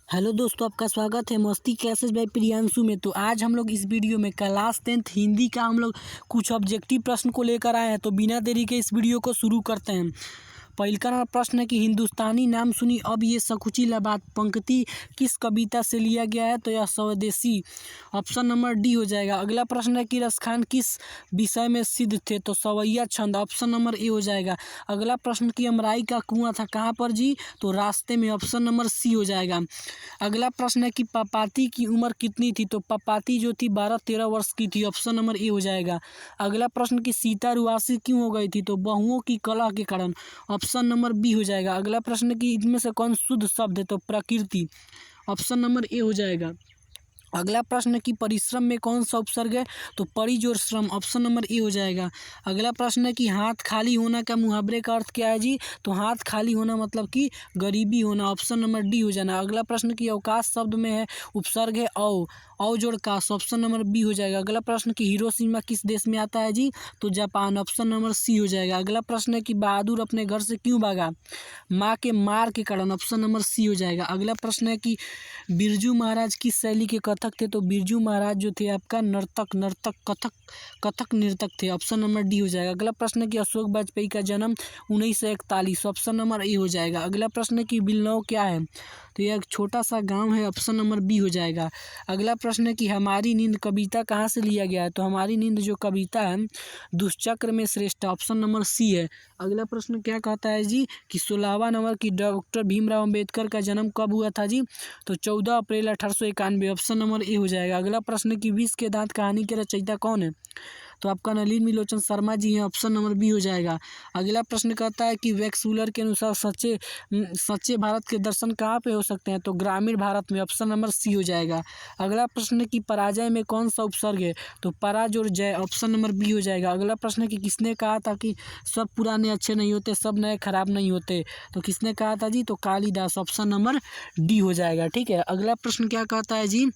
Hello दोस्तों, आपका स्वागत है मस्ती क्लासेस बाय प्रियांशु में। तो आज हम लोग इस वीडियो में क्लास 10th हिंदी का हम लोग कुछ ऑब्जेक्टिव प्रश्न को लेकर आए हैं। तो बिना देरी के इस वीडियो को शुरू करते हैं। पहला प्रश्न है कि हिंदुस्तानी नाम सुनी अब ये सकुची लबात पंक्ति किस कविता से लिया गया है? तो यह स्वदेशी ऑप्शन नंबर डी हो जाएगा। अगला प्रश्न है कि रसखान किस विषय में सिद्ध थे? तो सवैया छंद ऑप्शन नंबर ए हो जाएगा। अगला प्रश्न की अमराई का कुआं था कहाँ पर जी? तो रास्ते में ऑप्शन नंबर सी हो जाएगा। अगला प्रश्न है कि पपाती की उम्र कितनी थी? तो पपाती जो थी 12-13 वर्ष की थी, ऑप्शन नंबर ए हो जाएगा। अगला प्रश्न की सीता रुआसी क्यों हो गई थी? तो बहुओं की कलह के कारण, ऑप्शन नंबर बी हो जाएगा। अगला प्रश्न की इनमें से कौन शुद्ध शब्द है? तो प्रकृति, ऑप्शन नंबर ए हो जाएगा। अगला प्रश्न कि परिश्रम में कौन सा उपसर्ग है? तो परिजोर श्रम, ऑप्शन नंबर ए हो जाएगा। अगला प्रश्न है कि हाथ खाली होना का मुहावरे का अर्थ क्या है जी? तो हाथ खाली होना मतलब कि गरीबी होना, ऑप्शन नंबर डी हो जाना। अगला प्रश्न कि अवकाश शब्द में है उपसर्ग है औ जोड़ काश, ऑप्शन नंबर बी हो जाएगा। अगला प्रश्न कि हिरोशिमा किस देश में आता है जी? तो जापान, ऑप्शन नंबर सी हो जाएगा। अगला प्रश्न है कि बहादुर अपने घर से क्यों भागा? माँ के मार के कारण, ऑप्शन नंबर सी हो जाएगा। अगला प्रश्न है कि बिरजू महाराज किस शैली के कथक थे? तो बिरजू महाराज जो थे आपका कथक नर्तक थे, ऑप्शन नंबर डी हो जाएगा। अगला प्रश्न है कि अशोक वाजपेयी का जन्म 1941, ऑप्शन नंबर ए हो जाएगा। अगला प्रश्न है कि बिलनौ क्या है? तो यह एक छोटा सा गांव है, ऑप्शन नंबर बी हो जाएगा। अगला प्रश्न है कि हमारी नींद कविता कहाँ से लिया गया है? तो हमारी नींद जो कविता है दुष्चक्र में श्रेष्ठ, ऑप्शन नंबर सी है। अगला प्रश्न क्या कहता है जी कि 16वां नंबर की डॉक्टर भीमराव अम्बेडकर का जन्म कब हुआ था जी? तो 14 अप्रैल 1891, ऑप्शन नंबर ए हो जाएगा। अगला प्रश्न कि विष के दांत कहानी के रचयिता कौन है? तो आपका नलिन मिलोचन शर्मा जी हैं, ऑप्शन नंबर बी हो जाएगा। अगला प्रश्न कहता है कि वैक्सुलर के अनुसार सच्चे भारत के दर्शन कहाँ पे हो सकते हैं? तो ग्रामीण भारत में, ऑप्शन नंबर सी हो जाएगा। अगला प्रश्न कि पराजय में कौन सा उपसर्ग है? तो पराज और जय, ऑप्शन नंबर बी हो जाएगा। अगला प्रश्न कि किसने कहा था कि सब पुराने अच्छे नहीं होते, सब नए खराब नहीं होते? तो किसने कहा था जी? तो कालिदास, ऑप्शन नंबर डी हो जाएगा। ठीक है। अगला प्रश्न क्या कहता है जी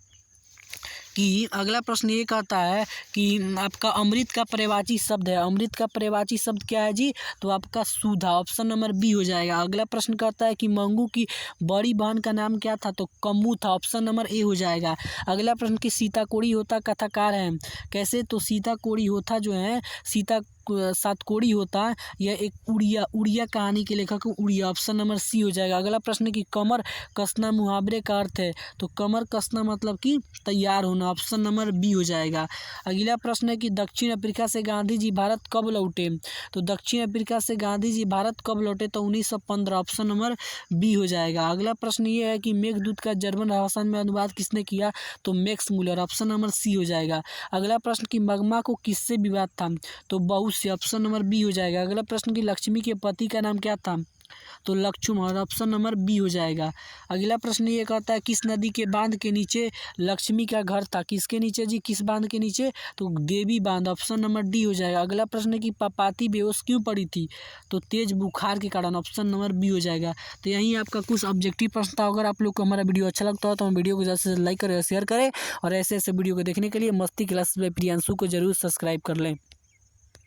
कि अगला प्रश्न ये कहता है कि आपका अमृत का पर्यायवाची शब्द है, अमृत का पर्यायवाची शब्द क्या है जी? तो आपका सुधा, ऑप्शन नंबर बी हो जाएगा। अगला प्रश्न कहता है कि मंगू की बड़ी बहन का नाम क्या था? तो कम्मू था, ऑप्शन नंबर ए हो जाएगा। अगला प्रश्न कि सीता कोड़ी होता कथाकार है कैसे? तो सीता कोड़ी होता जो है सीता सातकोड़ी होता, यह एक उड़िया कहानी के लेखक उड़िया, ऑप्शन नंबर सी हो जाएगा। अगला प्रश्न कि कमर कसना मुहावरे का अर्थ है? तो कमर कसना मतलब कि तैयार होना, ऑप्शन नंबर बी हो जाएगा। अगला प्रश्न है कि दक्षिण अफ्रीका से गांधी जी भारत कब लौटे? तो दक्षिण अफ्रीका से गांधी जी भारत कब लौटे? तो 1915, ऑप्शन नंबर बी हो जाएगा। अगला प्रश्न ये है कि मेघदूत का जर्मन भाषा में अनुवाद किसने किया? तो Max Muller, option number C हो जाएगा। अगला प्रश्न कि मगमा को किससे विवाद था? तो बहुत से, ऑप्शन नंबर बी हो जाएगा। अगला प्रश्न की लक्ष्मी के पति का नाम क्या था? तो लक्ष्मण, ऑप्शन नंबर बी हो जाएगा। अगला प्रश्न ये कहता है किस नदी के बांध के नीचे लक्ष्मी का घर था? किसके नीचे जी? किस बांध के नीचे? तो देवी बांध, ऑप्शन नंबर डी हो जाएगा। अगला प्रश्न है कि पपाती बेहोश क्यों पड़ी थी? तो तेज बुखार के कारण, ऑप्शन नंबर बी हो जाएगा। तो यही आपका कुछ ऑब्जेक्टिव प्रश्न था। अगर आप लोग को हमारा वीडियो अच्छा लगता हो तो हम वीडियो को ज़्यादा से ज़्यादा लाइक करें, शेयर करें और ऐसे ऐसे वीडियो को देखने के लिए मस्ती क्लासेस बाय प्रियांशु को जरूर सब्सक्राइब कर लें।